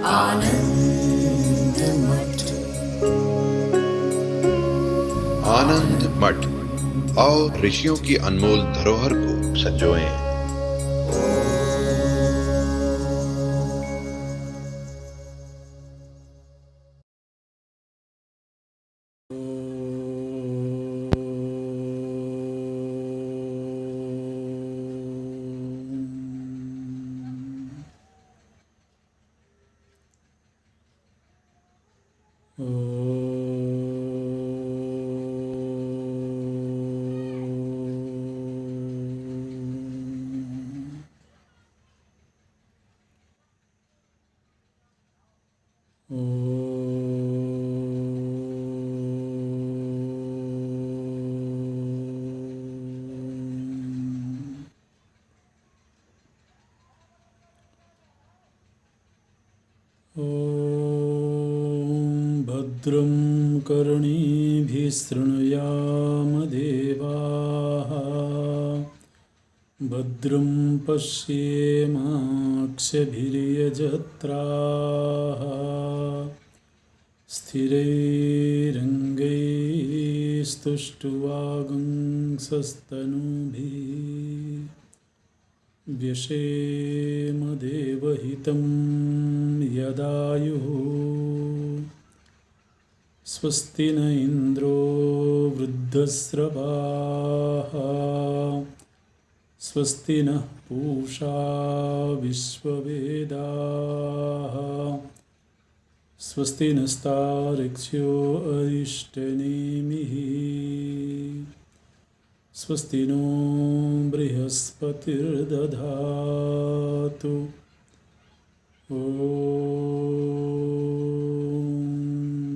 आनंद मठ। आनंद मठ और ऋषियों की अनमोल धरोहर को संजोएं। भद्रं कर्णेभिः शृणुयाम देवाः, भद्रं पश्येमाक्षभिर्यजत्राः, स्थिरैरङ्गैस्तुष्ट्वागुंसस्तनूभिः व्यशेम देवहितं यदायुः। स्वस्ति न इन्द्रो वृद्धस्रवाः, स्वस्ति नः पूषा विश्ववेदाः, स्वस्ति नस्तार्क्ष्यो अरिष्टनेमिः, स्वस्ति नो बृहस्पतिर्दधातु। ॐ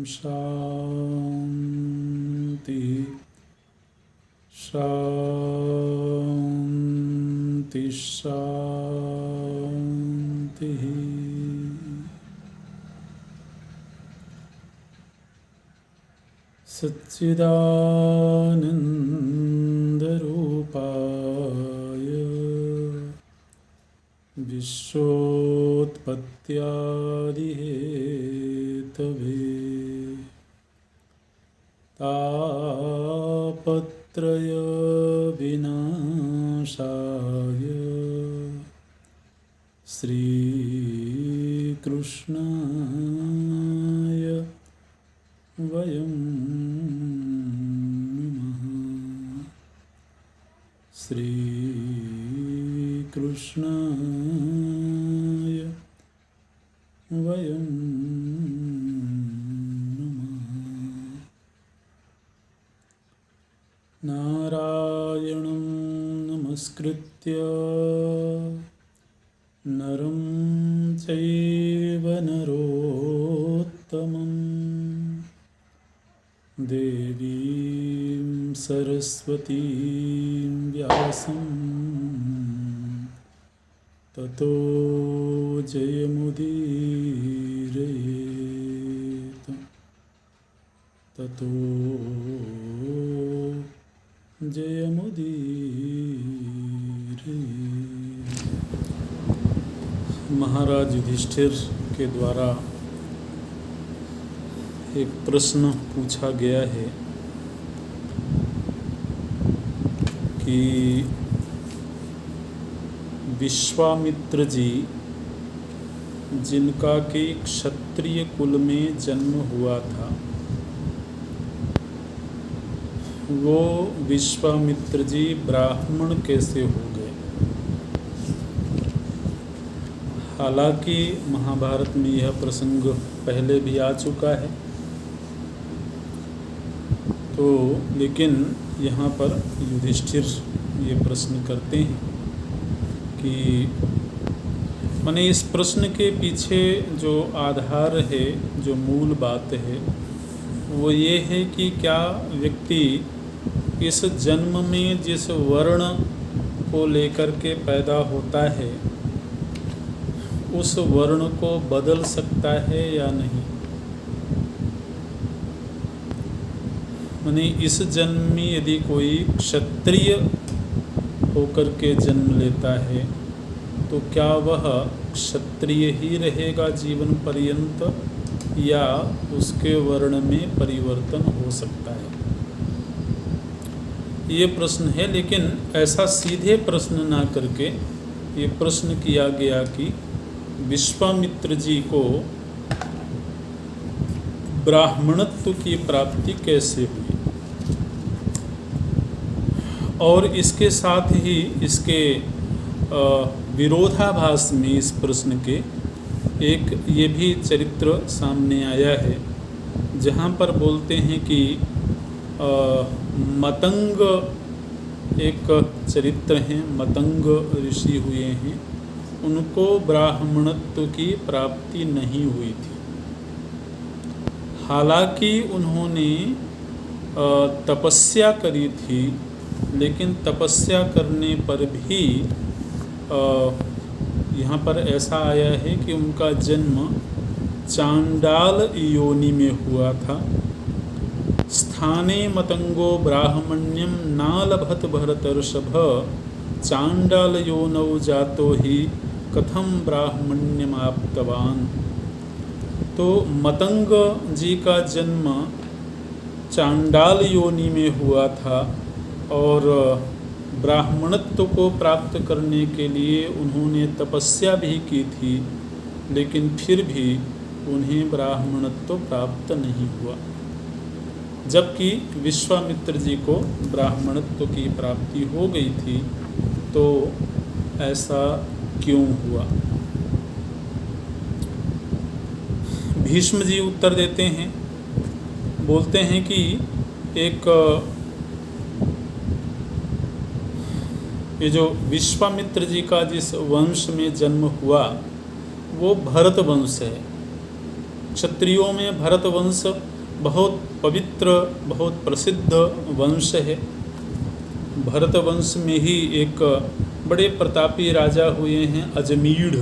शान्ति शान्ति शान्तिः। सच्चिदानन्दरूपाय विश्वोत्पत्त्यादिहेतवे तापत्रयविनाशाय श्रीकृष्णाय वयं नमः। श्रीकृष्णाय वयं नमः। नारायणं नमस्कृत्य नरं चैव नरोत्तमं, देवीं सरस्वतीं व्यासं ततो जयमुदीरयेत्। ततो जयमुदीरयेत्। महाराज युधिष्ठिर के द्वारा एक प्रश्न पूछा गया है कि विश्वामित्र जी, जिनका कि क्षत्रिय कुल में जन्म हुआ था, वो विश्वामित्र जी ब्राह्मण कैसे हो गए। हालांकि महाभारत में यह प्रसंग पहले भी आ चुका है, तो लेकिन यहाँ पर युधिष्ठिर ये प्रश्न करते हैं कि माने इस प्रश्न के पीछे जो आधार है, जो मूल बात है, वो ये है कि क्या व्यक्ति इस जन्म में जिस वर्ण को लेकर के पैदा होता है, उस वर्ण को बदल सकता है या नहीं। माने इस जन्म में यदि कोई क्षत्रिय होकर के जन्म लेता है तो क्या वह क्षत्रिय ही रहेगा जीवन पर्यंत या उसके वर्ण में परिवर्तन हो सकता है? ये प्रश्न है, लेकिन ऐसा सीधे प्रश्न ना करके ये प्रश्न किया गया कि विश्वामित्र जी को ब्राह्मणत्व की प्राप्ति कैसे हुई, और इसके साथ ही इसके विरोधाभास में इस प्रश्न के एक ये भी चरित्र सामने आया है, जहाँ पर बोलते हैं कि मतंग एक चरित्र हैं, मतंग ऋषि हुए हैं, उनको ब्राह्मणत्व की प्राप्ति नहीं हुई थी। हालांकि उन्होंने तपस्या करी थी, लेकिन तपस्या करने पर भी यहाँ पर ऐसा आया है कि उनका जन्म चांडाल योनि में हुआ था। स्थाने मतंगो ब्राह्मण्यम नालभत भरतर्षभ चांडाल योनौ जातो ही कथम ब्राह्मण्यमाप्तवान। तो मतंग जी का जन्म चांडाल योनि में हुआ था और ब्राह्मणत्व को प्राप्त करने के लिए उन्होंने तपस्या भी की थी, लेकिन फिर भी उन्हें ब्राह्मणत्व प्राप्त नहीं हुआ, जबकि विश्वामित्र जी को ब्राह्मणत्व की प्राप्ति हो गई थी। तो ऐसा क्यों हुआ? भीष्म जी उत्तर देते हैं, बोलते हैं कि एक ये जो विश्वामित्र जी का जिस वंश में जन्म हुआ वो भरत वंश है। क्षत्रियों में भरत वंश बहुत पवित्र, बहुत प्रसिद्ध वंश है। भरत वंश में ही एक बड़े प्रतापी राजा हुए हैं अजमीढ़।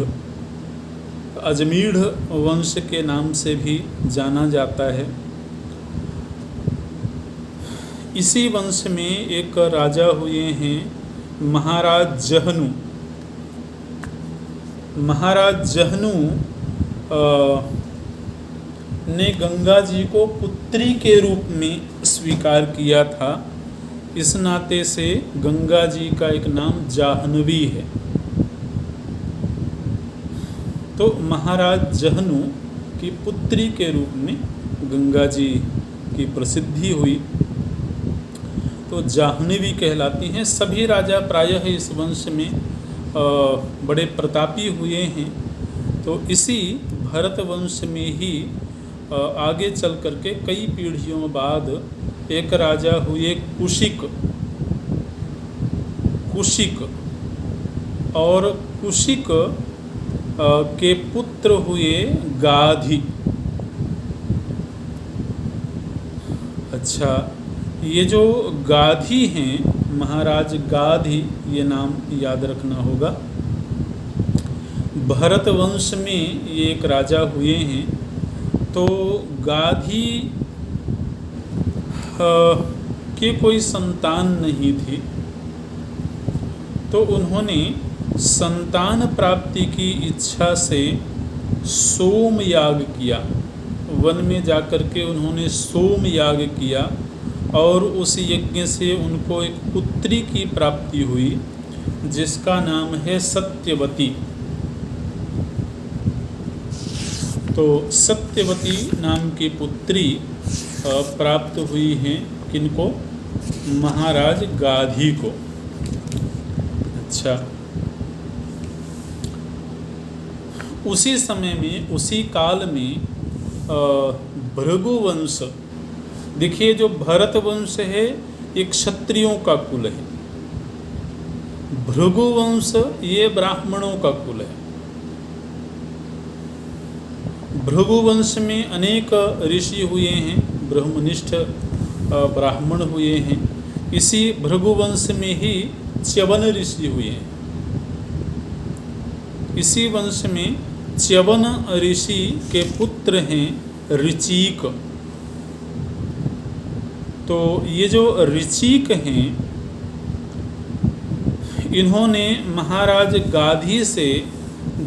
अजमीढ़ वंश के नाम से भी जाना जाता है। इसी वंश में एक राजा हुए हैं महाराज जहनु। महाराज जहनु ने गंगा जी को पुत्री के रूप में स्वीकार किया था। इस नाते से गंगा जी का एक नाम जाह्नवी है। तो महाराज जहनु की पुत्री के रूप में गंगा जी की प्रसिद्धि हुई, तो जाह्नवी कहलाती हैं। सभी राजा प्रायः इस वंश में बड़े प्रतापी हुए हैं। तो इसी भरत वंश में ही आगे चल करके कई पीढ़ियों बाद एक राजा हुए कुशिक। और कुशिक के पुत्र हुए गाधी। अच्छा, ये जो गाधी हैं, महाराज गाधी, ये नाम याद रखना होगा। भरत वंश में ये एक राजा हुए हैं। तो गाधी के कोई संतान नहीं थी, तो उन्होंने संतान प्राप्ति की इच्छा से सोम याग किया। वन में जाकर के उन्होंने सोम याग किया और उस यज्ञ से उनको एक पुत्री की प्राप्ति हुई जिसका नाम है सत्यवती। तो सत्यवती नाम की पुत्री प्राप्त हुई हैं किनको? महाराज गाधी को। अच्छा, उसी समय में, उसी काल में भृगुवंश, देखिए जो भरत वंश है ये क्षत्रियों का कुल है, भृगुवंश ये ब्राह्मणों का कुल है। भृगुवंश में अनेक ऋषि हुए हैं, ब्रह्मनिष्ठ ब्राह्मण हुए हैं। इसी भृगुवंश में ही च्यवन ऋषि हुए हैं। इसी वंश में च्यवन ऋषि के पुत्र हैं ऋचिक। तो ये जो ऋचिक हैं, इन्होंने महाराज गाधी से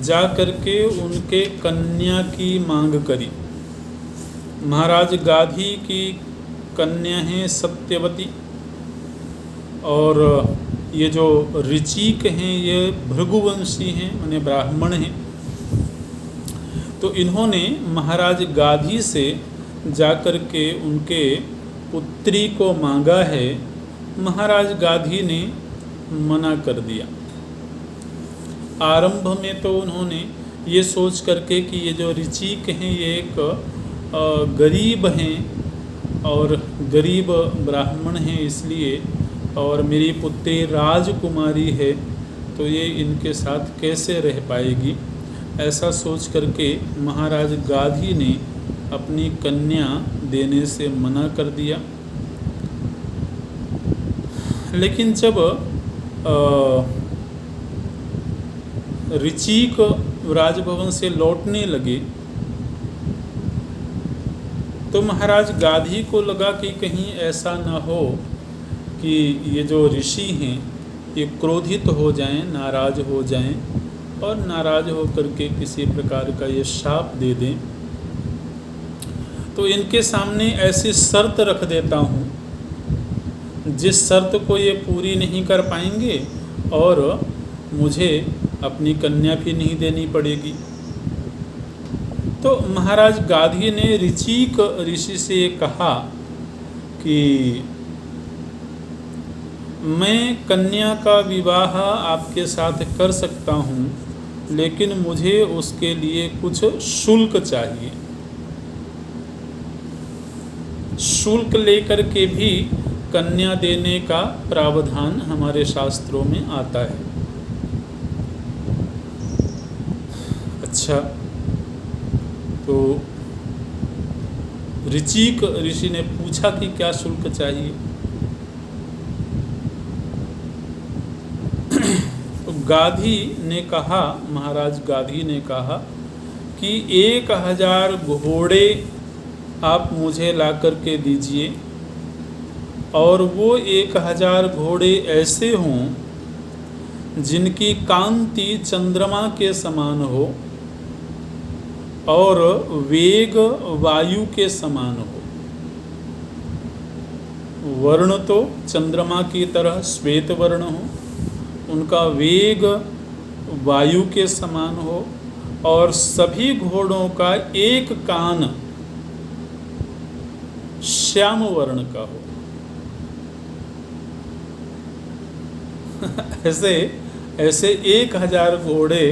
जा करके उनके कन्या की मांग करी। महाराज गाधी की कन्या हैं सत्यवती, और ये जो ऋचिक हैं ये भृगुवंशी हैं, माने ब्राह्मण हैं। तो इन्होंने महाराज गाधी से जाकर के उनके पुत्री को मांगा है। महाराज गाधी ने मना कर दिया। आरंभ में तो उन्होंने ये सोच करके कि ये जो ऋचिक हैं ये एक गरीब हैं और गरीब ब्राह्मण हैं इसलिए, और मेरी पुत्री राजकुमारी है तो ये इनके साथ कैसे रह पाएगी, ऐसा सोच करके महाराज गाधी ने अपनी कन्या देने से मना कर दिया। लेकिन जब ऋचिक राजभवन से लौटने लगे तो महाराज गाधी को लगा कि कहीं ऐसा न हो कि ये जो ऋषि हैं ये क्रोधित हो जाएं, नाराज हो जाएं और नाराज होकर के किसी प्रकार का ये शाप दे दें। तो इनके सामने ऐसी शर्त रख देता हूँ जिस शर्त को ये पूरी नहीं कर पाएंगे और मुझे अपनी कन्या भी नहीं देनी पड़ेगी। तो महाराज गाधी ने ऋचिक ऋषि से कहा कि मैं कन्या का विवाह आपके साथ कर सकता हूँ, लेकिन मुझे उसके लिए कुछ शुल्क चाहिए। शुल्क लेकर के भी कन्या देने का प्रावधान हमारे शास्त्रों में आता है। अच्छा, तो ऋचिक ऋषि ने पूछा कि क्या शुल्क चाहिए। तो गाधी ने कहा, महाराज गाधी ने कहा कि 1000 घोड़े आप मुझे ला करके दीजिए, और वो 1000 घोड़े ऐसे हों जिनकी कांति चंद्रमा के समान हो और वेग वायु के समान हो। वर्ण तो चंद्रमा की तरह श्वेत वर्ण हो, उनका वेग वायु के समान हो, और सभी घोड़ों का एक कान श्याम वर्ण का हो। ऐसे 1000 घोड़े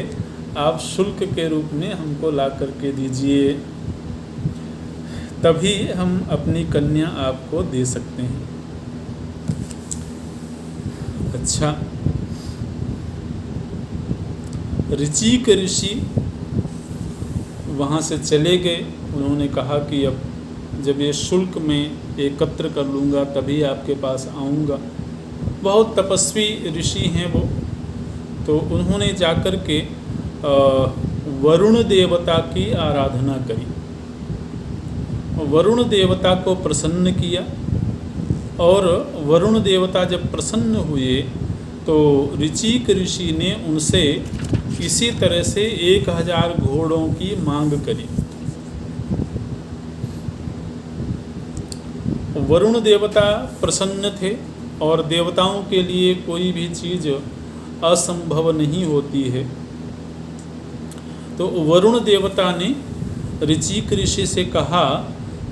आप शुल्क के रूप में हमको ला करके दीजिए, तभी हम अपनी कन्या आपको दे सकते हैं। अच्छा, ऋचिक ऋषि वहाँ से चले गए। उन्होंने कहा कि अब जब ये शुल्क मैं एकत्र कर लूँगा तभी आपके पास आऊँगा। बहुत तपस्वी ऋषि हैं वो। तो उन्होंने जाकर के वरुण देवता की आराधना करी, वरुण देवता को प्रसन्न किया, और वरुण देवता जब प्रसन्न हुए तो ऋचिक ऋषि ने उनसे इसी तरह से 1000 घोड़ों की मांग करी। वरुण देवता प्रसन्न थे, और देवताओं के लिए कोई भी चीज़ असंभव नहीं होती है। तो वरुण देवता ने ऋचिक ऋषि से कहा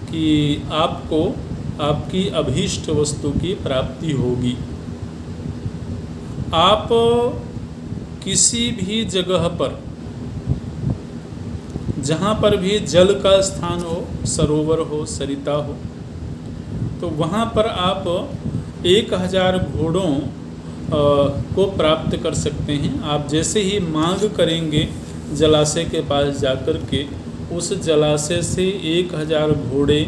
कि आपको आपकी अभीष्ट वस्तु की प्राप्ति होगी। आप किसी भी जगह पर जहाँ पर भी जल का स्थान हो, सरोवर हो, सरिता हो, तो वहाँ पर आप 1000 घोड़ों को प्राप्त कर सकते हैं। आप जैसे ही मांग करेंगे जलाशय के पास जाकर के, उस जलाशय से 1000 घोड़े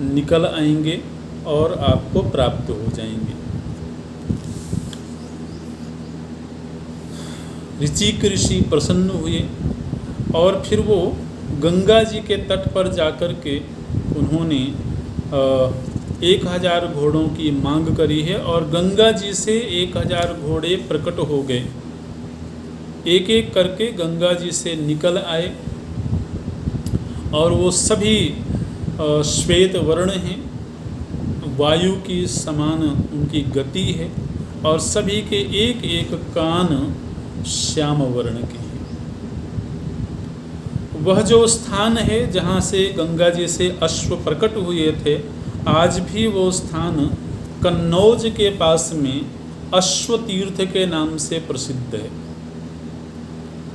निकल आएंगे और आपको प्राप्त हो जाएंगे। ऋचिक ऋषि प्रसन्न हुए, और फिर वो गंगा जी के तट पर जाकर के उन्होंने 1000 घोड़ों की मांग करी है, और गंगा जी से 1000 घोड़े प्रकट हो गए। एक एक करके गंगा जी से निकल आए और वो सभी श्वेत वर्ण हैं, वायु की समान उनकी गति है और सभी के एक एक कान श्याम वर्ण के हैं। वह जो स्थान है जहाँ से गंगा जी से अश्व प्रकट हुए थे, आज भी वो स्थान कन्नौज के पास में अश्वतीर्थ के नाम से प्रसिद्ध है।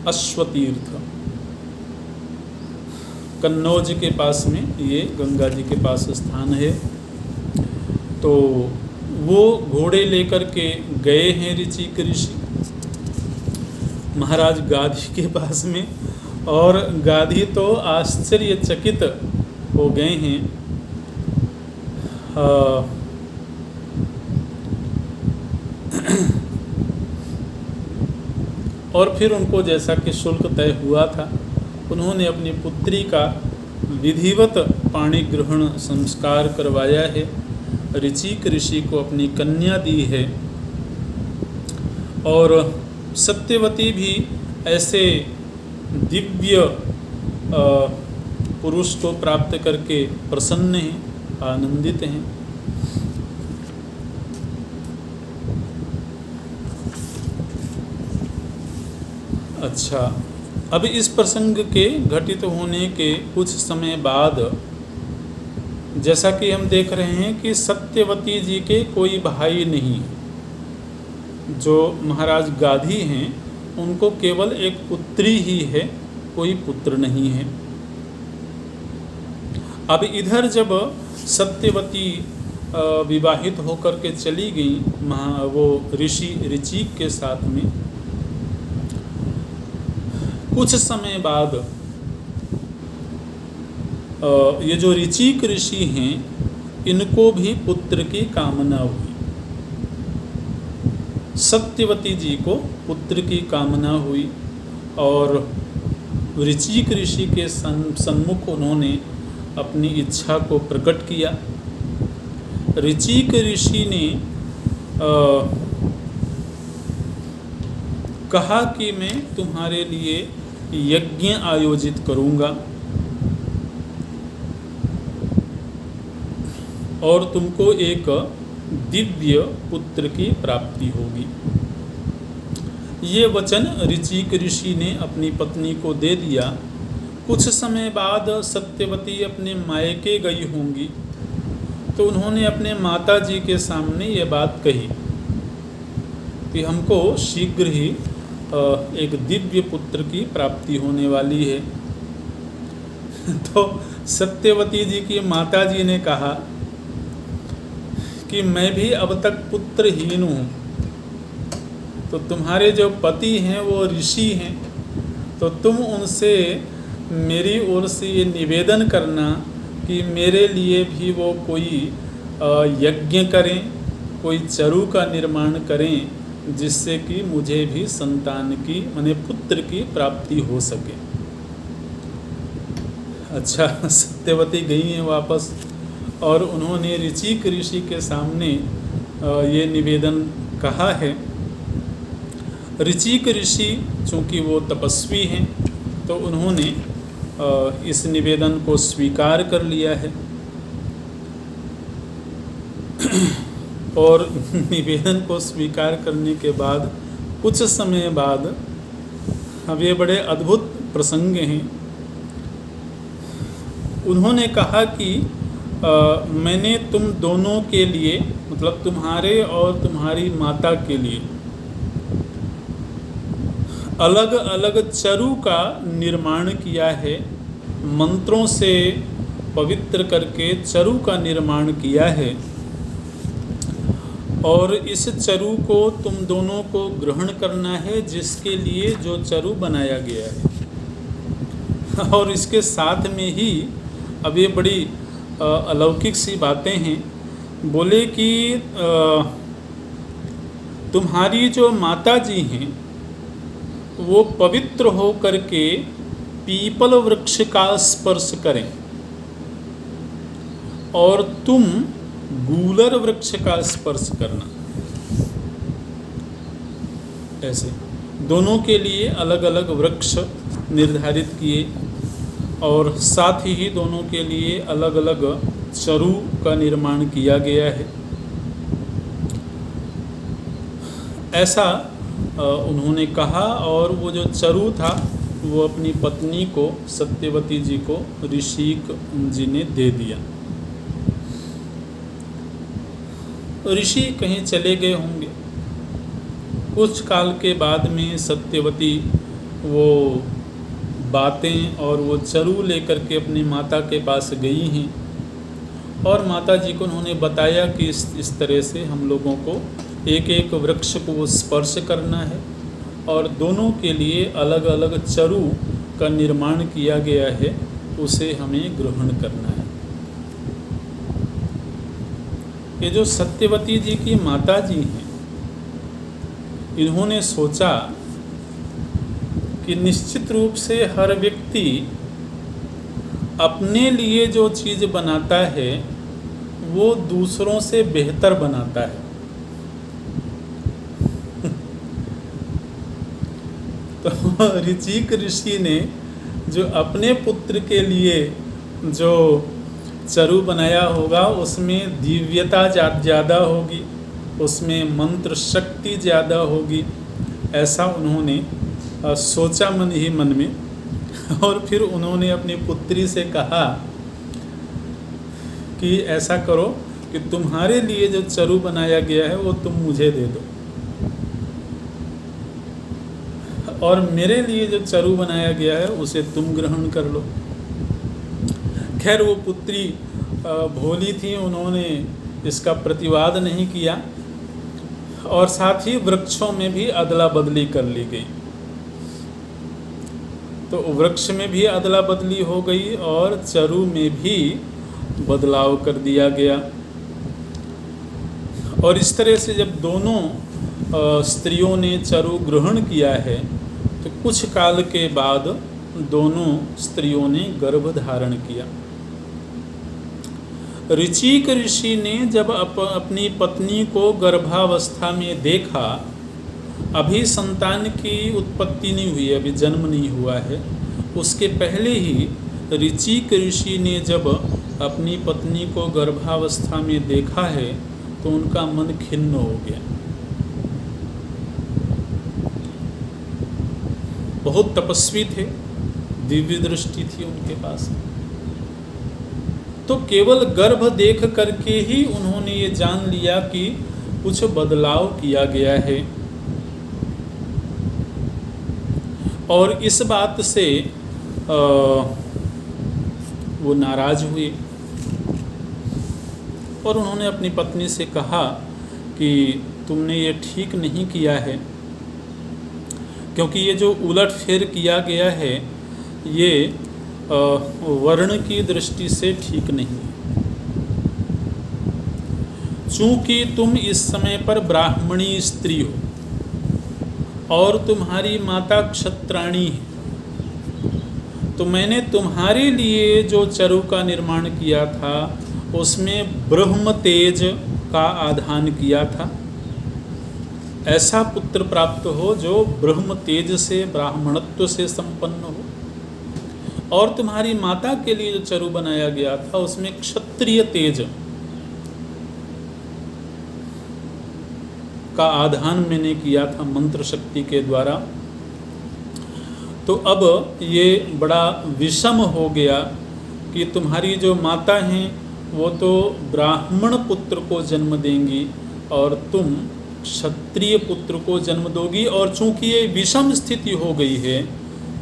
अश्वतीर्थ कन्नौज के पास में ये गंगा जी के पास स्थान है। तो वो घोड़े लेकर के गए हैं ऋचिक ऋषि महाराज गाधी के पास में, और गाधी तो आश्चर्यचकित हो गए हैं। और फिर उनको जैसा कि शुल्क तय हुआ था, उन्होंने अपनी पुत्री का विधिवत पाणी ग्रहण संस्कार करवाया है, ऋचिक ऋषि को अपनी कन्या दी है। और सत्यवती भी ऐसे दिव्य पुरुष को प्राप्त करके प्रसन्न हैं, आनंदित हैं। अच्छा, अब इस प्रसंग के घटित होने के कुछ समय बाद, जैसा कि हम देख रहे हैं कि सत्यवती जी के कोई भाई नहीं, जो महाराज गाधी हैं उनको केवल एक पुत्री ही है, कोई पुत्र नहीं है। अब इधर जब सत्यवती विवाहित होकर के चली गई वो ऋषि ऋचिक के साथ में, कुछ समय बाद ये जो ऋचिक ऋषि हैं इनको भी पुत्र की कामना हुई। सत्यवती जी को पुत्र की कामना हुई और ऋचिक ऋषि के सम्मुख उन्होंने अपनी इच्छा को प्रकट किया। ऋचिक ऋषि ने कहा कि मैं तुम्हारे लिए यज्ञ आयोजित करूंगा और तुमको एक दिव्य पुत्र की प्राप्ति होगी। ये वचन ऋचिक ऋषि ने अपनी पत्नी को दे दिया। कुछ समय बाद सत्यवती अपने मायके गई होंगी, तो उन्होंने अपने माता जी के सामने ये बात कही कि हमको शीघ्र ही एक दिव्य पुत्र की प्राप्ति होने वाली है। तो सत्यवती जी की माता जी ने कहा कि मैं भी अब तक पुत्रहीन हूँ, तो तुम्हारे जो पति हैं वो ऋषि हैं, तो तुम उनसे मेरी ओर से ये निवेदन करना कि मेरे लिए भी वो कोई यज्ञ करें, कोई चरु का निर्माण करें, जिससे कि मुझे भी संतान की माने पुत्र की प्राप्ति हो सके। अच्छा, सत्यवती गई हैं वापस और उन्होंने ऋचिक ऋषि के सामने ये निवेदन कहा है। ऋचिक ऋषि चूँकि वो तपस्वी हैं, तो उन्होंने इस निवेदन को स्वीकार कर लिया है और निवेदन को स्वीकार करने के बाद कुछ समय बाद, अब ये बड़े अद्भुत प्रसंग हैं, उन्होंने कहा कि मैंने तुम दोनों के लिए, मतलब तुम्हारे और तुम्हारी माता के लिए अलग अलग चरु का निर्माण किया है, मंत्रों से पवित्र करके चरु का निर्माण किया है और इस चरु को तुम दोनों को ग्रहण करना है, जिसके लिए जो चरु बनाया गया है। और इसके साथ में ही अब ये बड़ी अलौकिक सी बातें हैं। बोले कि तुम्हारी जो माता जी हैं वो पवित्र हो करके पीपल वृक्ष का स्पर्श करें और तुम गूलर वृक्ष का स्पर्श करना। ऐसे दोनों के लिए अलग अलग वृक्ष निर्धारित किए और साथ ही दोनों के लिए अलग अलग चरु का निर्माण किया गया है। ऐसा उन्होंने कहा और वो जो चरु था वो अपनी पत्नी को, सत्यवती जी को ऋषिक जी ने दे दिया। ऋषि कहीं चले गए होंगे। कुछ काल के बाद में सत्यवती वो बातें और वो चरु लेकर के अपनी माता के पास गई हैं और माता जी को उन्होंने बताया कि इस तरह से हम लोगों को एक एक वृक्ष को स्पर्श करना है और दोनों के लिए अलग अलग चरु का निर्माण किया गया है, उसे हमें ग्रहण करना है। ये जो सत्यवती जी की माता जी हैं, इन्होंने सोचा कि निश्चित रूप से हर व्यक्ति अपने लिए जो चीज़ बनाता है वो दूसरों से बेहतर बनाता है। तो ऋचिक ऋषि ने जो अपने पुत्र के लिए जो चरु बनाया होगा उसमें दिव्यता ज़्यादा होगी, उसमें मंत्र शक्ति ज़्यादा होगी, ऐसा उन्होंने सोचा मन ही मन में। और फिर उन्होंने अपनी पुत्री से कहा कि ऐसा करो कि तुम्हारे लिए जो चरु बनाया गया है वो तुम मुझे दे दो और मेरे लिए जो चरु बनाया गया है उसे तुम ग्रहण कर लो। खैर वो पुत्री भोली थी, उन्होंने इसका प्रतिवाद नहीं किया और साथ ही वृक्षों में भी अदला बदली कर ली गई। तो वृक्ष में भी अदला बदली हो गई और चरु में भी बदलाव कर दिया गया। और इस तरह से जब दोनों स्त्रियों ने चरु ग्रहण किया है तो कुछ काल के बाद दोनों स्त्रियों ने गर्भ धारण किया। ऋचिक ऋषि ने जब अपनी पत्नी को गर्भावस्था में देखा, अभी संतान की उत्पत्ति नहीं हुई, अभी जन्म नहीं हुआ है, उसके पहले ही ऋचिक ऋषि ने जब अपनी पत्नी को गर्भावस्था में देखा है तो उनका मन खिन्न हो गया। बहुत तपस्वी थे, दिव्य दृष्टि थी उनके पास, तो केवल गर्भ देख करके ही उन्होंने ये जान लिया कि कुछ बदलाव किया गया है। और इस बात से वो नाराज हुए और उन्होंने अपनी पत्नी से कहा कि तुमने ये ठीक नहीं किया है, क्योंकि ये जो उलट फेर किया गया है ये वर्ण की दृष्टि से ठीक नहीं है। चूंकि तुम इस समय पर ब्राह्मणी स्त्री हो और तुम्हारी माता क्षत्राणी है, तो मैंने तुम्हारे लिए जो चरु का निर्माण किया था उसमें ब्रह्म तेज का आधान किया था। ऐसा पुत्र प्राप्त हो जो ब्रह्म तेज से, ब्राह्मणत्व से संपन्न हो। और तुम्हारी माता के लिए जो चरु बनाया गया था उसमें क्षत्रिय तेज का आधान मैंने किया था मंत्र शक्ति के द्वारा। तो अब ये बड़ा विषम हो गया कि तुम्हारी जो माता हैं वो तो ब्राह्मण पुत्र को जन्म देंगी और तुम क्षत्रिय पुत्र को जन्म दोगी, और चूंकि ये विषम स्थिति हो गई है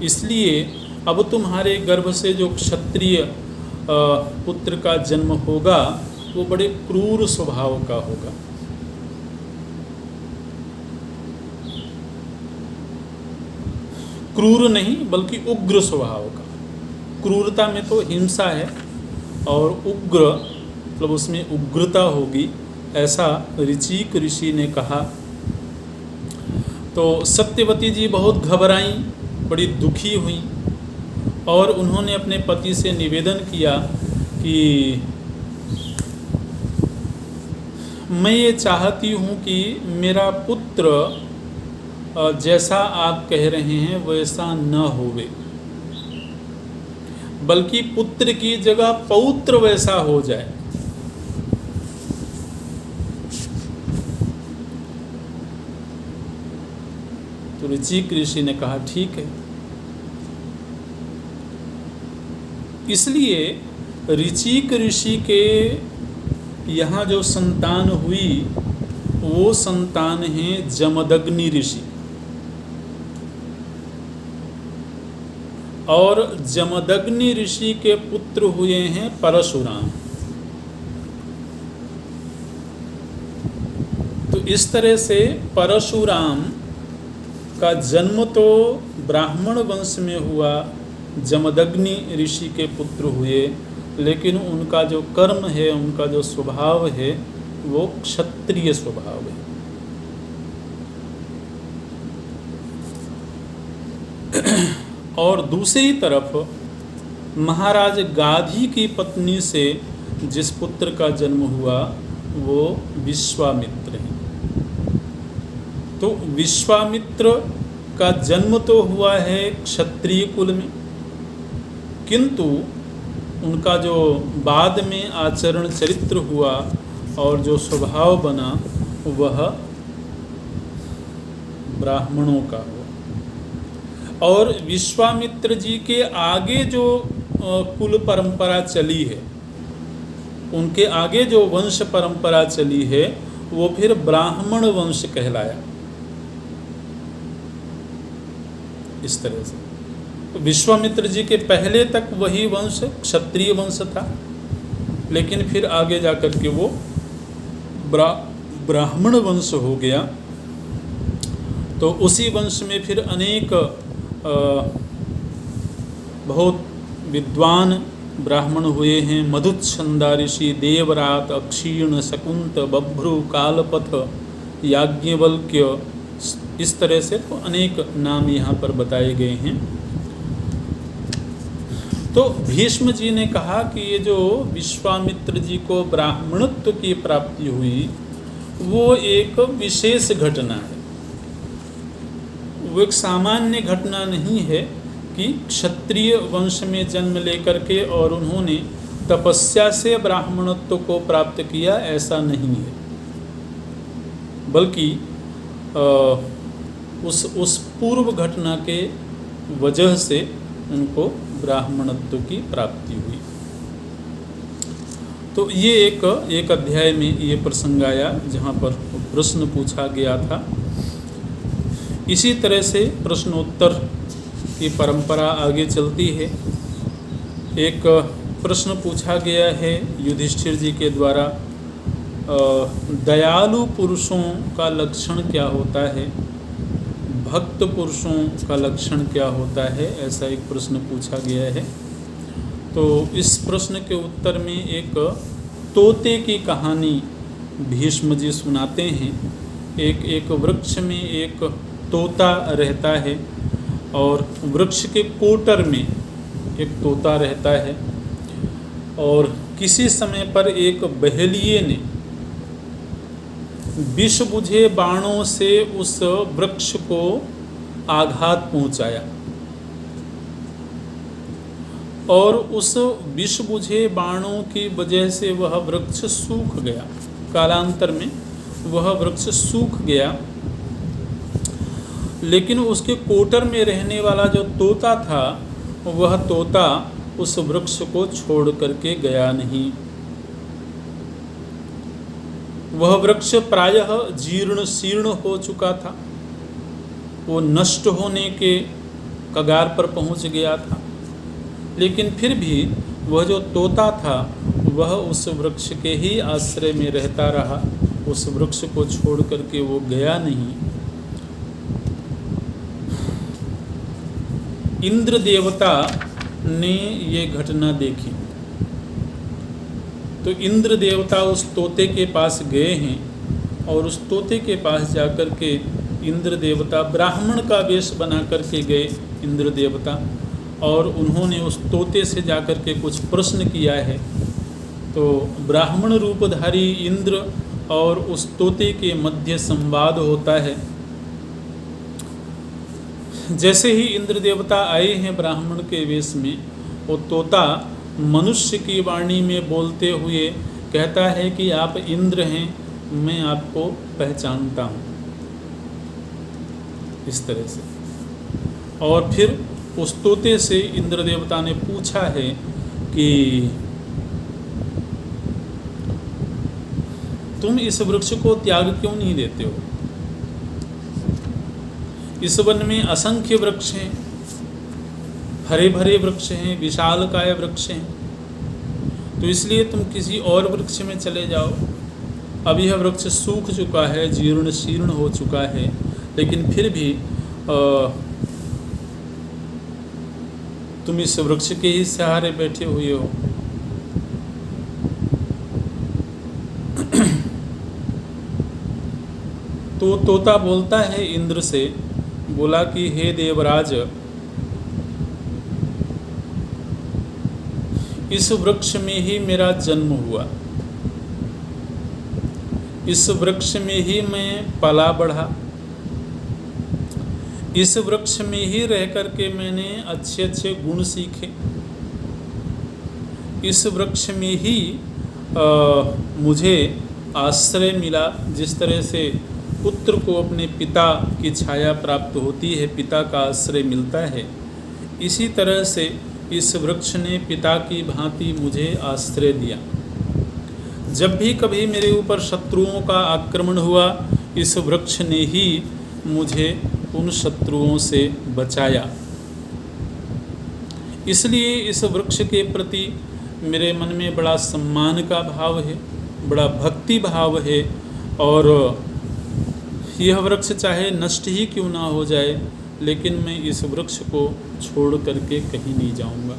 इसलिए अब तुम्हारे गर्भ से जो क्षत्रिय पुत्र का जन्म होगा वो बड़े क्रूर स्वभाव का होगा। क्रूर नहीं बल्कि उग्र स्वभाव का। क्रूरता में तो हिंसा है और उग्र मतलब उसमें उग्रता होगी, ऐसा ऋचिक ऋषि ने कहा। तो सत्यवती जी बहुत घबराईं, बड़ी दुखी हुई और उन्होंने अपने पति से निवेदन किया कि मैं ये चाहती हूँ कि मेरा पुत्र जैसा आप कह रहे हैं वैसा न होवे, बल्कि पुत्र की जगह पौत्र वैसा हो जाए। तो ऋचिक ऋषि ने कहा ठीक है। इसलिए ऋचिक ऋषि के यहाँ जो संतान हुई वो संतान है जमदग्नि ऋषि, और जमदग्नि ऋषि के पुत्र हुए हैं परशुराम। तो इस तरह से परशुराम का जन्म तो ब्राह्मण वंश में हुआ, जमदग्नि ऋषि के पुत्र हुए, लेकिन उनका जो कर्म है, उनका जो स्वभाव है वो क्षत्रिय स्वभाव है। और दूसरी तरफ महाराज गाधी की पत्नी से जिस पुत्र का जन्म हुआ वो विश्वामित्र है। तो विश्वामित्र का जन्म तो हुआ है क्षत्रिय कुल में, किंतु उनका जो बाद में आचरण चरित्र हुआ और जो स्वभाव बना वह ब्राह्मणों का हुआ। और विश्वामित्र जी के आगे जो कुल परंपरा चली है, उनके आगे जो वंश परंपरा चली है वो फिर ब्राह्मण वंश कहलाया। इस तरह से विश्वामित्र जी के पहले तक वही वंश क्षत्रिय वंश था, लेकिन फिर आगे जाकर के वो ब्राह्मण वंश हो गया। तो उसी वंश में फिर अनेक बहुत विद्वान ब्राह्मण हुए हैं। मधुच्छंदा ऋषि, देवरात, अक्षीण, शकुंत, बभ्रु, कालपथ, याज्ञवल्क्य, इस तरह से तो अनेक नाम यहाँ पर बताए गए हैं। तो भीष्म जी ने कहा कि ये जो विश्वामित्र जी को ब्राह्मणत्व की प्राप्ति हुई वो एक विशेष घटना है, वो एक सामान्य घटना नहीं है कि क्षत्रिय वंश में जन्म लेकर के और उन्होंने तपस्या से ब्राह्मणत्व को प्राप्त किया, ऐसा नहीं है। बल्कि उस पूर्व घटना के वजह से उनको ब्राह्मणत्व की प्राप्ति हुई। तो ये एक अध्याय में ये प्रसंग आया जहाँ पर प्रश्न पूछा गया था। इसी तरह से प्रश्नोत्तर की परंपरा आगे चलती है। एक प्रश्न पूछा गया है युधिष्ठिर जी के द्वारा, दयालु पुरुषों का लक्षण क्या होता है, भक्त पुरुषों का लक्षण क्या होता है, ऐसा एक प्रश्न पूछा गया है। तो इस प्रश्न के उत्तर में एक तोते की कहानी भीष्म जी सुनाते हैं। एक वृक्ष में एक तोता रहता है और वृक्ष के कोटर में एक तोता रहता है, और किसी समय पर एक बहेलिये ने विष बुझे बाणों से उस वृक्ष को आघात पहुंचाया और उस विष बुझे बाणों की वजह से वह वृक्ष सूख गया। कालांतर में वह वृक्ष सूख गया, लेकिन उसके कोटर में रहने वाला जो तोता था वह तोता उस वृक्ष को छोड़ करके गया नहीं। वह वृक्ष प्रायः जीर्ण शीर्ण हो चुका था, वो नष्ट होने के कगार पर पहुंच गया था, लेकिन फिर भी वह जो तोता था वह उस वृक्ष के ही आश्रय में रहता रहा, उस वृक्ष को छोड़ करके वो गया नहीं। इंद्र देवता ने ये घटना देखी, तो इंद्र देवता उस तोते के पास गए हैं और उस तोते के पास जाकर के इंद्र देवता ब्राह्मण का वेश बना करके गए इंद्र देवता, और उन्होंने उस तोते से जाकर के कुछ प्रश्न किया है। तो ब्राह्मण रूपधारी इंद्र और उस तोते के मध्य संवाद होता है जैसे ही इंद्र देवता आए हैं ब्राह्मण के वेश में, वो तोता मनुष्य की वाणी में बोलते हुए कहता है कि आप इंद्र हैं, मैं आपको पहचानता हूँ, इस तरह से। और फिर उस तोते से इंद्र देवता ने पूछा है कि तुम इस वृक्ष को त्याग क्यों नहीं देते हो? इस वन में असंख्य वृक्ष हैं, हरे भरे वृक्ष हैं, विशालकाय वृक्ष हैं, तो इसलिए तुम किसी और वृक्ष में चले जाओ। अब यह वृक्ष सूख चुका है, जीर्ण शीर्ण हो चुका है, लेकिन फिर भी तुम इस वृक्ष के ही सहारे बैठे हुए हो। तो तोता बोलता है इंद्र से, बोला कि हे देवराज, इस वृक्ष में ही मेरा जन्म हुआ, इस वृक्ष में ही मैं पला बढ़ा, इस वृक्ष में ही रह कर के मैंने अच्छे अच्छे गुण सीखे, इस वृक्ष में ही मुझे आश्रय मिला। जिस तरह से पुत्र को अपने पिता की छाया प्राप्त होती है, पिता का आश्रय मिलता है, इसी तरह से इस वृक्ष ने पिता की भांति मुझे आश्रय दिया। जब भी कभी मेरे ऊपर शत्रुओं का आक्रमण हुआ, इस वृक्ष ने ही मुझे उन शत्रुओं से बचाया। इसलिए इस वृक्ष के प्रति मेरे मन में बड़ा सम्मान का भाव है, बड़ा भक्ति भाव है, और यह वृक्ष चाहे नष्ट ही क्यों ना हो जाए, लेकिन मैं इस वृक्ष को छोड़ करके कहीं नहीं जाऊंगा।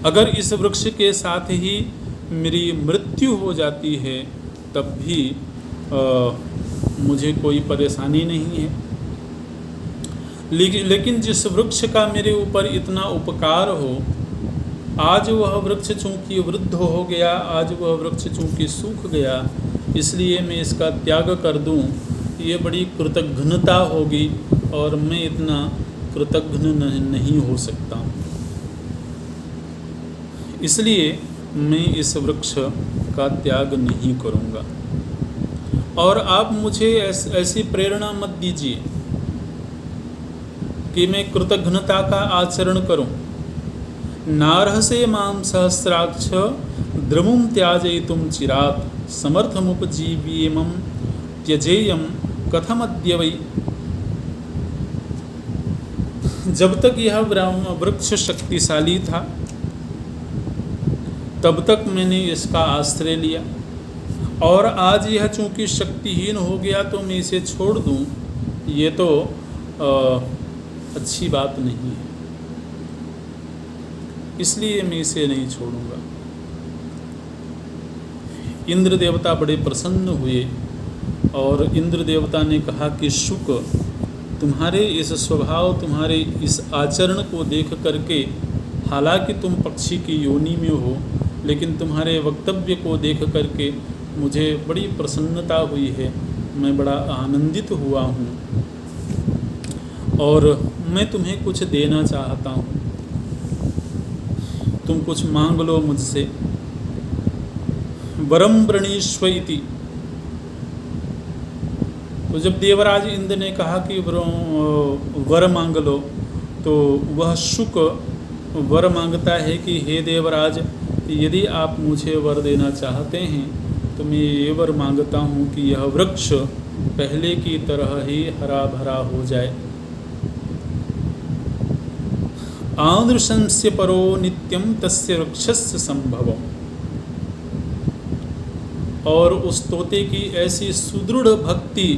अगर इस वृक्ष के साथ ही मेरी मृत्यु हो जाती है, तब भी मुझे कोई परेशानी नहीं है। लेकिन जिस वृक्ष का मेरे ऊपर इतना उपकार हो, आज वह वृक्ष चूँकि वृद्ध हो गया, आज वह वृक्ष चूँकि सूख गया, इसलिए मैं इसका त्याग कर दूं, ये बड़ी कृतघ्नता होगी, और मैं इतना कृतघ्न नहीं हो सकता। इसलिए मैं इस वृक्ष का त्याग नहीं करूँगा। और आप मुझे ऐसी प्रेरणा मत दीजिए कि मैं कृतघ्नता का आचरण करूं। नार्हसे मां सहस्राक्ष द्रमुं त्याजयितुं चिरात् समर्थमुपजीव्येमं त्यजेयं कथमद्य वै। जब तक यह वृक्ष शक्तिशाली था, तब तक मैंने इसका आश्रय लिया, और आज यह चूँकि शक्तिहीन हो गया तो मैं इसे छोड़ दूँ, ये तो अच्छी बात नहीं है। इसलिए मैं इसे नहीं छोड़ूंगा। इंद्र देवता बड़े प्रसन्न हुए, और इंद्र देवता ने कहा कि शुक, तुम्हारे इस स्वभाव, तुम्हारे इस आचरण को देख करके, हालांकि तुम पक्षी की योनि में हो, लेकिन तुम्हारे वक्तव्य को देख करके मुझे बड़ी प्रसन्नता हुई है, मैं बड़ा आनंदित हुआ हूँ, और मैं तुम्हें कुछ देना चाहता हूँ, तुम कुछ मांग लो मुझसे। वरम वृणीष्व इति। तो जब देवराज इंद्र ने कहा कि वर मांग लो, तो वह शुक वर मांगता है कि हे देवराज, यदि आप मुझे वर देना चाहते हैं तो मैं ये वर मांगता हूँ कि यह वृक्ष पहले की तरह ही हरा भरा हो जाए। आदृशंस्य परो नित्यं तस्य वृक्षस्य संभवम्। और उस तोते की ऐसी सुदृढ़ भक्ति,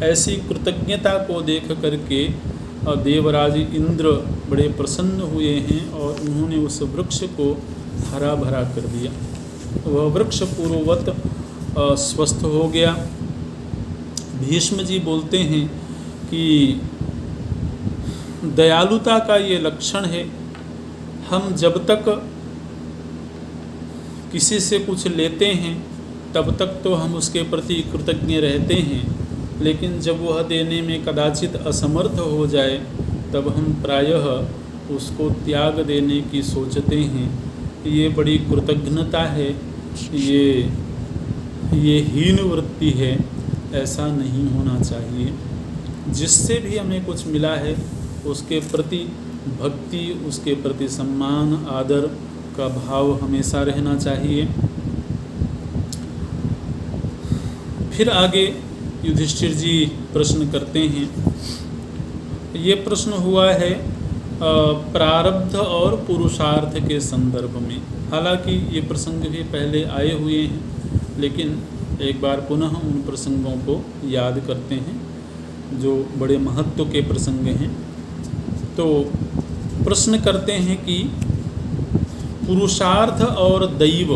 ऐसी कृतज्ञता को देख करके देवराज इंद्र बड़े प्रसन्न हुए हैं, और उन्होंने उस वृक्ष को हरा भरा कर दिया। वह वृक्ष पूर्ववत स्वस्थ हो गया। भीष्म जी बोलते हैं कि दयालुता का ये लक्षण है, हम जब तक किसी से कुछ लेते हैं तब तक तो हम उसके प्रति कृतज्ञ रहते हैं, लेकिन जब वह देने में कदाचित असमर्थ हो जाए तब हम प्रायः उसको त्याग देने की सोचते हैं। ये बड़ी कृतज्ञता है, ये हीन वृत्ति है। ऐसा नहीं होना चाहिए। जिससे भी हमें कुछ मिला है उसके प्रति भक्ति, उसके प्रति सम्मान, आदर का भाव हमेशा रहना चाहिए। फिर आगे युधिष्ठिर जी प्रश्न करते हैं। ये प्रश्न हुआ है प्रारब्ध और पुरुषार्थ के संदर्भ में। हालांकि ये प्रसंग भी पहले आए हुए हैं, लेकिन एक बार पुनः उन प्रसंगों को याद करते हैं जो बड़े महत्व के प्रसंग हैं। तो प्रश्न करते हैं कि पुरुषार्थ और दैव,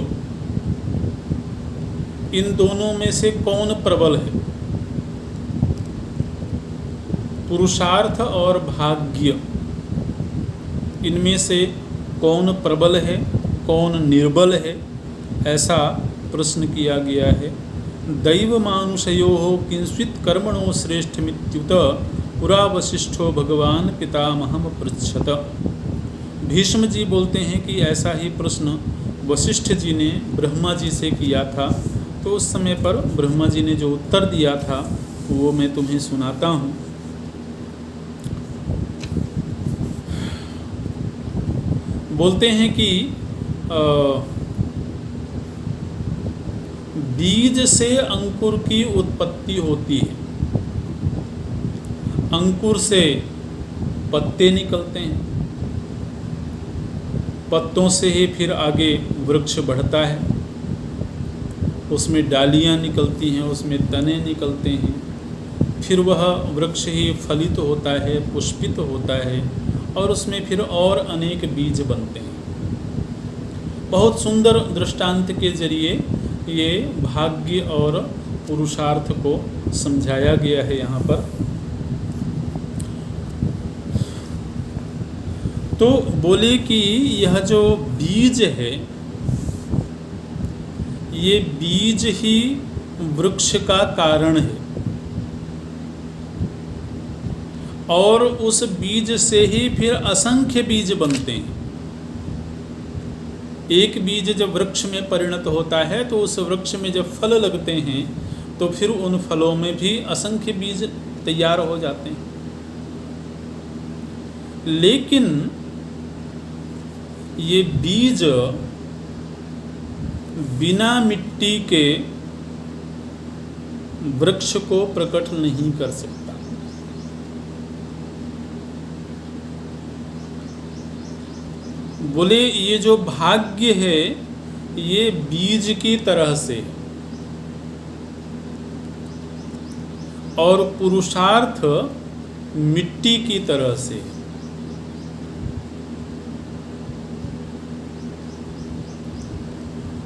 इन दोनों में से कौन प्रबल है? पुरुषार्थ और भाग्य, इनमें से कौन प्रबल है, कौन निर्बल है? ऐसा प्रश्न किया गया है। दैव मानुषयोः किंचित् कर्मणो श्रेष्ठमित्युत पुरा वशिष्ठो भगवान पितामहं पृच्छत। भीष्म जी बोलते हैं कि ऐसा ही प्रश्न वशिष्ठ जी ने ब्रह्मा जी से किया था। तो उस समय पर ब्रह्मा जी ने जो उत्तर दिया था वो मैं तुम्हें सुनाता हूँ। बोलते हैं कि बीज से अंकुर की उत्पत्ति होती है, अंकुर से पत्ते निकलते हैं, पत्तों से ही फिर आगे वृक्ष बढ़ता है, उसमें डालियां निकलती हैं, उसमें तने निकलते हैं, फिर वह वृक्ष ही फलित होता है, पुष्पित होता है और उसमें फिर और अनेक बीज बनते हैं। बहुत सुंदर दृष्टांत के जरिए ये भाग्य और पुरुषार्थ को समझाया गया है यहाँ पर। तो बोले कि यह जो बीज है, ये बीज ही वृक्ष का कारण है और उस बीज से ही फिर असंख्य बीज बनते हैं। एक बीज जब वृक्ष में परिणत होता है तो उस वृक्ष में जब फल लगते हैं तो फिर उन फलों में भी असंख्य बीज तैयार हो जाते हैं। लेकिन ये बीज बिना मिट्टी के वृक्ष को प्रकट नहीं कर सकता। बोले ये जो भाग्य है ये बीज की तरह से और पुरुषार्थ मिट्टी की तरह से।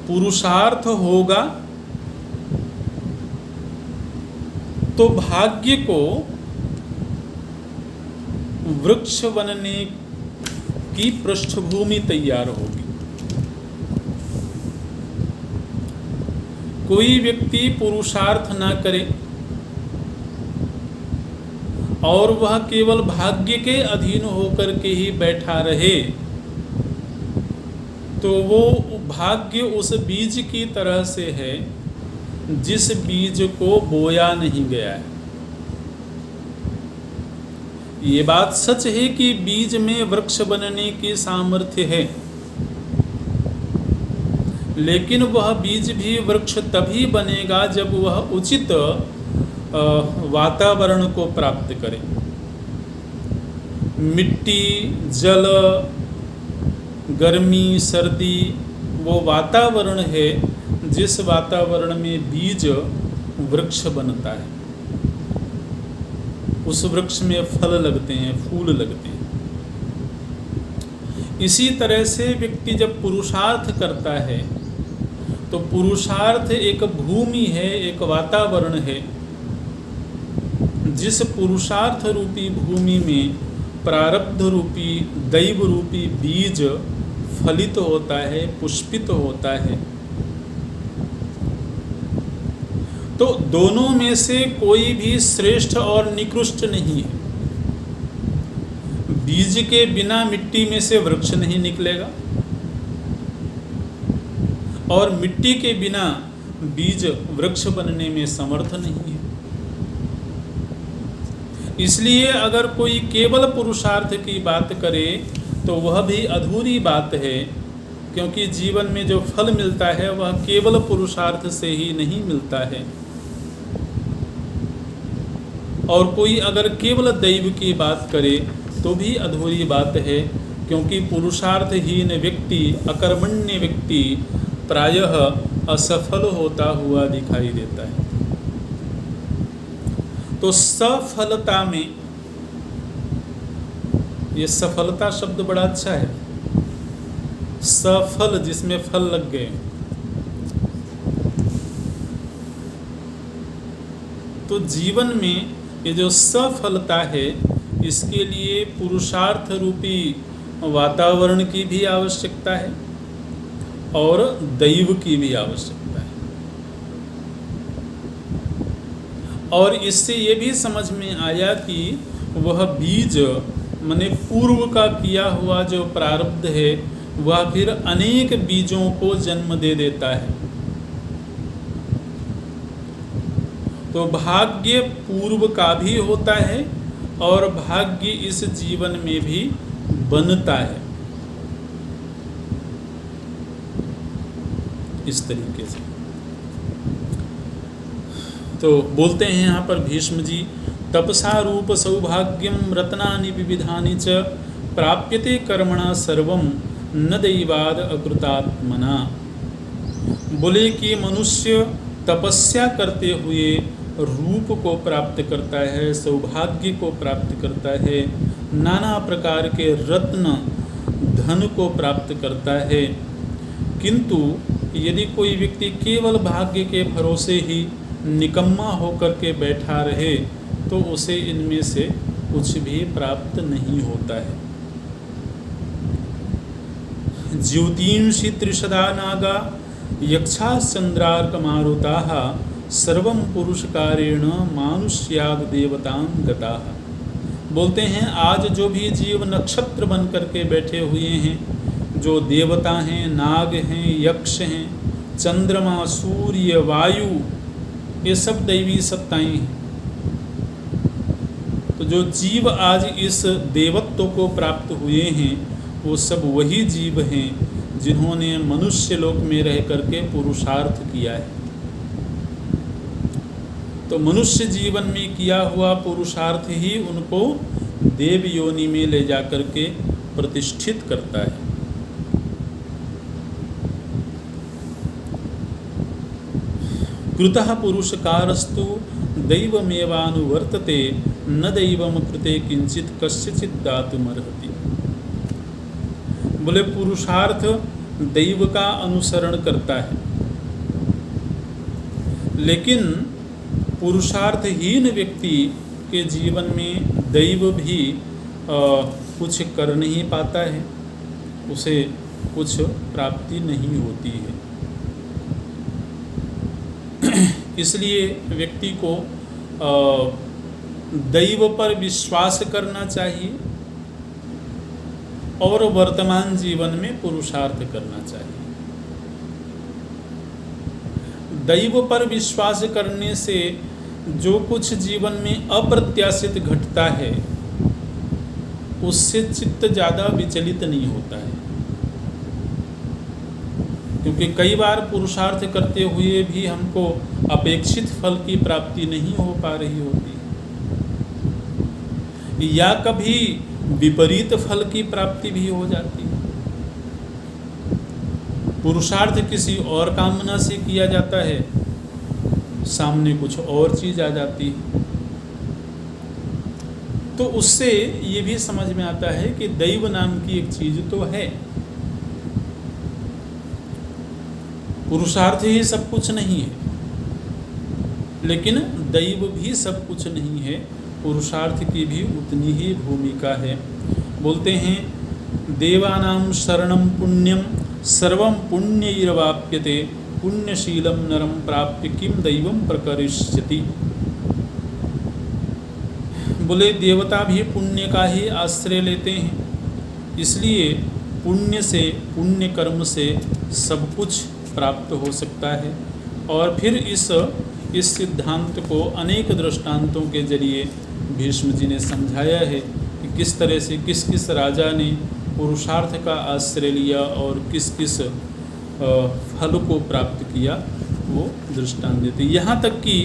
पुरुषार्थ होगा तो भाग्य को वृक्ष बनने की पृष्ठभूमि तैयार होगी। कोई व्यक्ति पुरुषार्थ ना करे और वह केवल भाग्य के अधीन होकर के ही बैठा रहे तो वो भाग्य उस बीज की तरह से है जिस बीज को बोया नहीं गया है। ये बात सच है कि बीज में वृक्ष बनने की सामर्थ्य है, लेकिन वह बीज भी वृक्ष तभी बनेगा जब वह उचित वातावरण को प्राप्त करे। मिट्टी, जल, गर्मी, सर्दी वो वातावरण है जिस वातावरण में बीज वृक्ष बनता है। उस वृक्ष में फल लगते हैं, फूल लगते हैं। इसी तरह से व्यक्ति जब पुरुषार्थ करता है तो पुरुषार्थ एक भूमि है, एक वातावरण है जिस पुरुषार्थ रूपी भूमि में प्रारब्ध रूपी, दैव रूपी बीज फलित होता है, पुष्पित होता है। तो दोनों में से कोई भी श्रेष्ठ और निकृष्ट नहीं है। बीज के बिना मिट्टी में से वृक्ष नहीं निकलेगा और मिट्टी के बिना बीज वृक्ष बनने में समर्थ नहीं है। इसलिए अगर कोई केवल पुरुषार्थ की बात करे तो वह भी अधूरी बात है, क्योंकि जीवन में जो फल मिलता है वह केवल पुरुषार्थ से ही नहीं मिलता है। और कोई अगर केवल दैव की बात करे तो भी अधूरी बात है, क्योंकि पुरुषार्थहीन व्यक्ति, अकर्मण्य व्यक्ति प्रायः असफल होता हुआ दिखाई देता है। तो सफलता में, ये सफलता शब्द बड़ा अच्छा है, सफल जिसमें फल लग गए। तो जीवन में ये जो सफलता है, इसके लिए पुरुषार्थ रूपी वातावरण की भी आवश्यकता है और दैव की भी आवश्यकता है। और इससे ये भी समझ में आया कि वह बीज माने पूर्व का किया हुआ जो प्रारब्ध है वह फिर अनेक बीजों को जन्म दे देता है। तो भाग्य पूर्व का भी होता है और भाग्य इस जीवन में भी बनता है। इस तरीके से तो बोलते हैं यहाँ पर भीष्म जी, तपसा रूप सौभाग्यम रत्नानि विविधानि च प्राप्यते कर्मणा सर्वम न दैवाद अकृतात्मना। बोले कि मनुष्य तपस्या करते हुए रूप को प्राप्त करता है, सौभाग्य को प्राप्त करता है, नाना प्रकार के रत्न धन को प्राप्त करता है। किंतु यदि कोई व्यक्ति केवल भाग्य के भरोसे ही निकम्मा होकर के बैठा रहे तो उसे इनमें से कुछ भी प्राप्त नहीं होता है। ज्योतिंषि त्रिशदा नागा यक्षाश्चंद्रार्क मारुताः सर्वं पुरुषकारेण मानुष्याद देवतां गताः। बोलते हैं आज जो भी जीव नक्षत्र बन करके बैठे हुए हैं, जो देवता हैं, नाग हैं, यक्ष हैं, चंद्रमा, सूर्य, वायु, ये सब दैवी सत्ताएं हैं। तो जो जीव आज इस देवत्व को प्राप्त हुए हैं वो सब वही जीव हैं जिन्होंने मनुष्य लोक में रह करके पुरुषार्थ किया है। तो मनुष्य जीवन में किया हुआ पुरुषार्थ ही उनको देव योनि में ले जाकर के प्रतिष्ठित करता है। कृतः पुरुषकारस्तु दैवमेवानुवर्तते न दैवम कृते किंचित कस्यचित् दातुमर्हति। बोले पुरुषार्थ दैव का अनुसरण करता है, लेकिन पुरुषार्थहीन व्यक्ति के जीवन में दैव भी कुछ कर नहीं पाता है, उसे कुछ प्राप्ति नहीं होती है। इसलिए व्यक्ति को दैव पर विश्वास करना चाहिए और वर्तमान जीवन में पुरुषार्थ करना चाहिए। दैव पर विश्वास करने से जो कुछ जीवन में अप्रत्याशित घटता है उससे चित्त ज़्यादा विचलित नहीं होता है, क्योंकि कई बार पुरुषार्थ करते हुए भी हमको अपेक्षित फल की प्राप्ति नहीं हो पा रही होती, या कभी विपरीत फल की प्राप्ति भी हो जाती है। पुरुषार्थ किसी और कामना से किया जाता है, सामने कुछ और चीज आ जाती है। तो उससे ये भी समझ में आता है कि दैव नाम की एक चीज तो है, पुरुषार्थ ही सब कुछ नहीं है, लेकिन दैव भी सब कुछ नहीं है, पुरुषार्थ की भी उतनी ही भूमिका है। बोलते हैं देवानां शरणं पुण्यम सर्वं पुण्यैरवाप्यते पुण्यशीलम नरम प्राप्य किम दैवम प्रकरिष्यति। बोले देवता भी पुण्य का ही आश्रय लेते हैं, इसलिए पुण्य से, पुण्य कर्म से सब कुछ प्राप्त हो सकता है। और फिर इस सिद्धांत को अनेक दृष्टांतों के जरिए भीष्म जी ने समझाया है कि किस तरह से किस किस राजा ने पुरुषार्थ का आश्रय लिया और किस किस फल को प्राप्त किया, वो दृष्टांत देते। यहाँ तक कि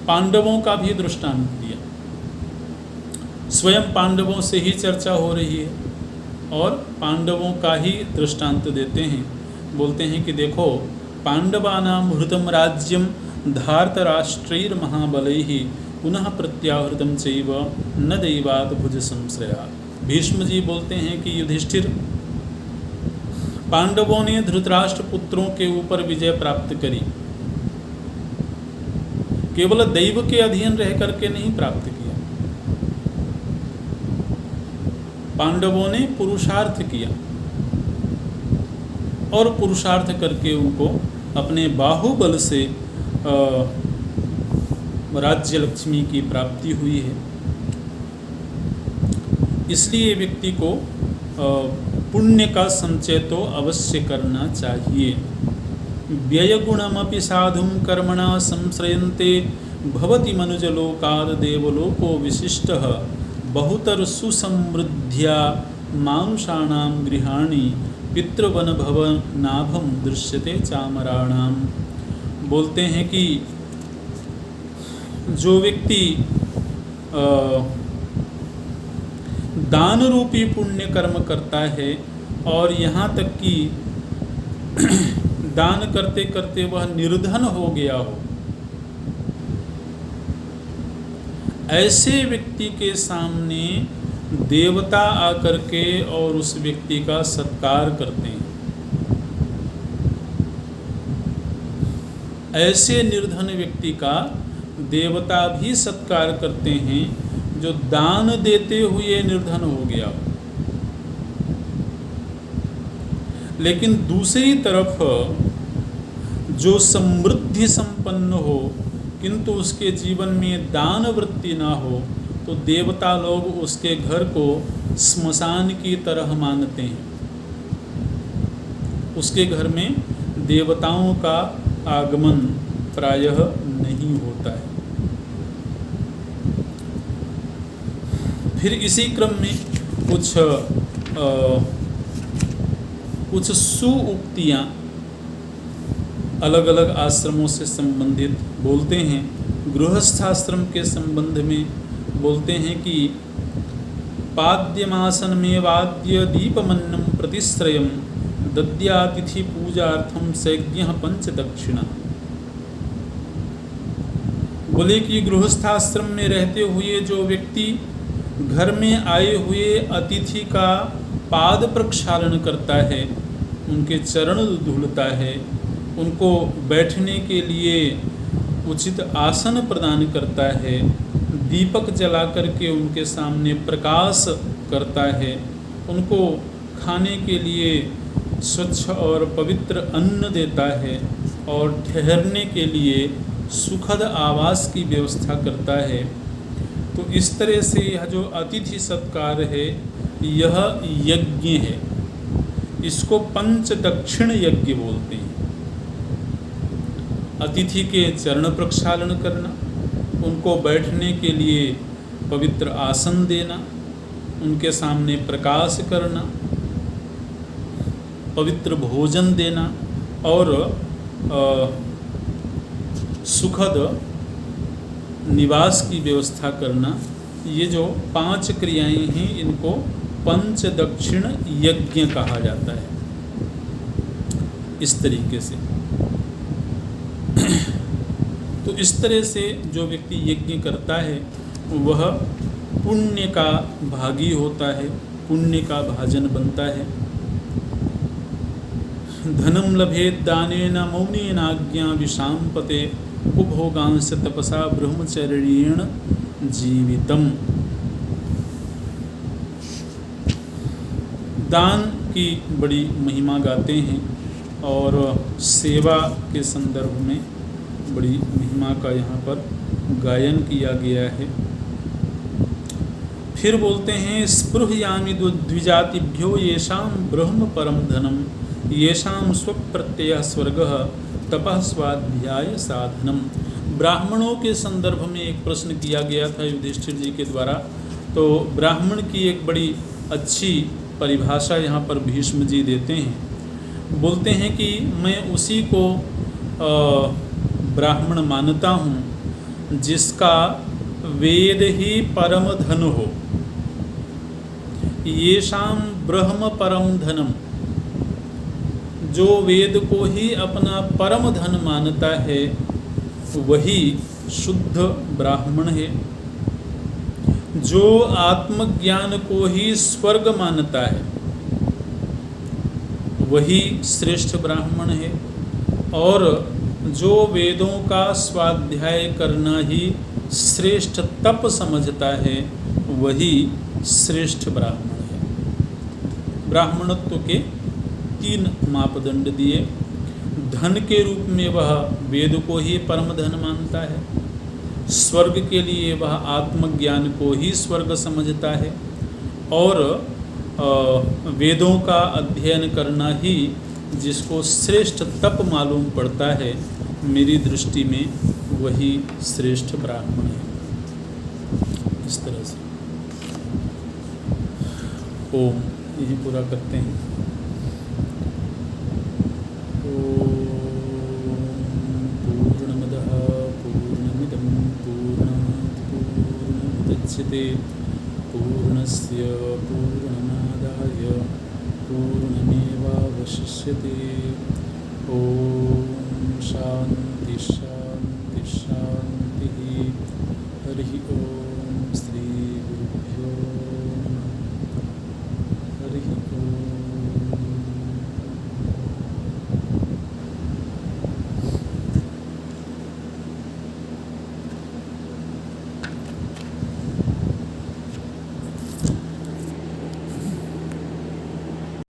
पांडवों का भी दृष्टांत दिया। स्वयं पांडवों से ही चर्चा हो रही है और पांडवों का ही दृष्टांत देते हैं। बोलते हैं कि देखो, पांडवानां हृतं राज्यं धार्तराष्ट्रैर्महाबलैः पुनः प्रत्याहृतं चैव न दैवात् भुज संश्रयात्। भीष्म जी बोलते हैं कि युधिष्ठिर, पांडवों ने धृतराष्ट्र पुत्रों के ऊपर विजय प्राप्त करी, केवल दैव के अधीन रह करके नहीं प्राप्त किया। पांडवों ने पुरुषार्थ किया और पुरुषार्थ करके उनको अपने बाहुबल से राज्य लक्ष्मी की प्राप्ति हुई है। इसलिए व्यक्ति को पुण्य का संचय तो अवश्य करना चाहिए। व्ययगुणमपि साधुं कर्मणा संश्रयन्ते भवति मनुजलोकाद् देवलोको विशिष्टः बहुतर सुसमृद्ध्या मानुषाणां गृहाणि पितृवन भवनाभं दृश्यते चामराणाम। बोलते हैं कि जो व्यक्ति दान रूपी पुण्य कर्म करता है और यहाँ तक कि दान करते करते वह निर्धन हो गया हो, ऐसे व्यक्ति के सामने देवता आकर के और उस व्यक्ति का सत्कार करते हैं। ऐसे निर्धन व्यक्ति का देवता भी सत्कार करते हैं जो दान देते हुए निर्धन हो गया हो। लेकिन दूसरी तरफ जो समृद्धि संपन्न हो किंतु उसके जीवन में दान वृत्ति ना हो, तो देवता लोग उसके घर को स्मशान की तरह मानते हैं। उसके घर में देवताओं का आगमन प्रायः नहीं होता है। फिर इसी क्रम में कुछ सुउक्तियाँ अलग अलग आश्रमों से संबंधित बोलते हैं। गृहस्थाश्रम के संबंध में बोलते हैं कि पाद्यमासन में वाद्य दीपमन्नम प्रतिश्रयम दद्यातिथि पूजार्थम सैज्ञः पंच दक्षिणा। बोले कि गृहस्थाश्रम में रहते हुए जो व्यक्ति घर में आए हुए अतिथि का पाद प्रक्षालन करता है, उनके चरण धुलता है, उनको बैठने के लिए उचित आसन प्रदान करता है, दीपक जला करके उनके सामने प्रकाश करता है, उनको खाने के लिए स्वच्छ और पवित्र अन्न देता है और ठहरने के लिए सुखद आवास की व्यवस्था करता है। तो इस तरह से यह जो अतिथि सत्कार है यह यज्ञ है। इसको पंच दक्षिण यज्ञ बोलते हैं। अतिथि के चरण प्रक्षालन करना, उनको बैठने के लिए पवित्र आसन देना, उनके सामने प्रकाश करना, पवित्र भोजन देना और सुखद निवास की व्यवस्था करना, ये जो 5 क्रियाएं हैं इनको पंच दक्षिण यज्ञ कहा जाता है। इस तरीके से तो इस तरह से जो व्यक्ति यज्ञ करता है वह पुण्य का भागी होता है, पुण्य का भाजन बनता है। धनम लभेत दानेन मौनेनाज्ञा विशांपते उपभोगांश तपसा ब्रह्मचर्येण जीवितम। दान की बड़ी महिमा गाते हैं और सेवा के संदर्भ में बड़ी महिमा का यहाँ पर गायन किया गया है। फिर बोलते हैं स्पृहयामि द्विजातिभ्यो येषां ब्रह्म परम धनम येषां स्वप्रत्यय स्वर्गः तपः स्वाध्याय साधनम। ब्राह्मणों के संदर्भ में एक प्रश्न किया गया था युधिष्ठिर जी के द्वारा। तो ब्राह्मण की एक बड़ी अच्छी परिभाषा यहाँ पर भीष्म जी देते हैं। बोलते हैं कि मैं उसी को ब्राह्मण मानता हूँ जिसका वेद ही परम धन हो। येषाम ब्रह्म परम धनम, जो वेद को ही अपना परम धन मानता है वही शुद्ध ब्राह्मण है। जो आत्मज्ञान को ही स्वर्ग मानता है वही श्रेष्ठ ब्राह्मण है। और जो वेदों का स्वाध्याय करना ही श्रेष्ठ तप समझता है वही श्रेष्ठ ब्राह्मण है। ब्राह्मणत्व के 3 मापदंड दिए। धन के रूप में वह वेद को ही परम धन मानता है, स्वर्ग के लिए वह आत्मज्ञान को ही स्वर्ग समझता है, और वेदों का अध्ययन करना ही जिसको श्रेष्ठ तप मालूम पड़ता है, मेरी दृष्टि में वही श्रेष्ठ ब्राह्मण है। इस तरह से ओम यही पूरा करते हैं। पूर्णमदः पूर्णमिदं पूर्णात् पूर्णमुदच्यते पूर्णस्य पूर्णमादाय पूर्णमेवावशिष्यते। ओम शांति शांति शांति। हरि ओम।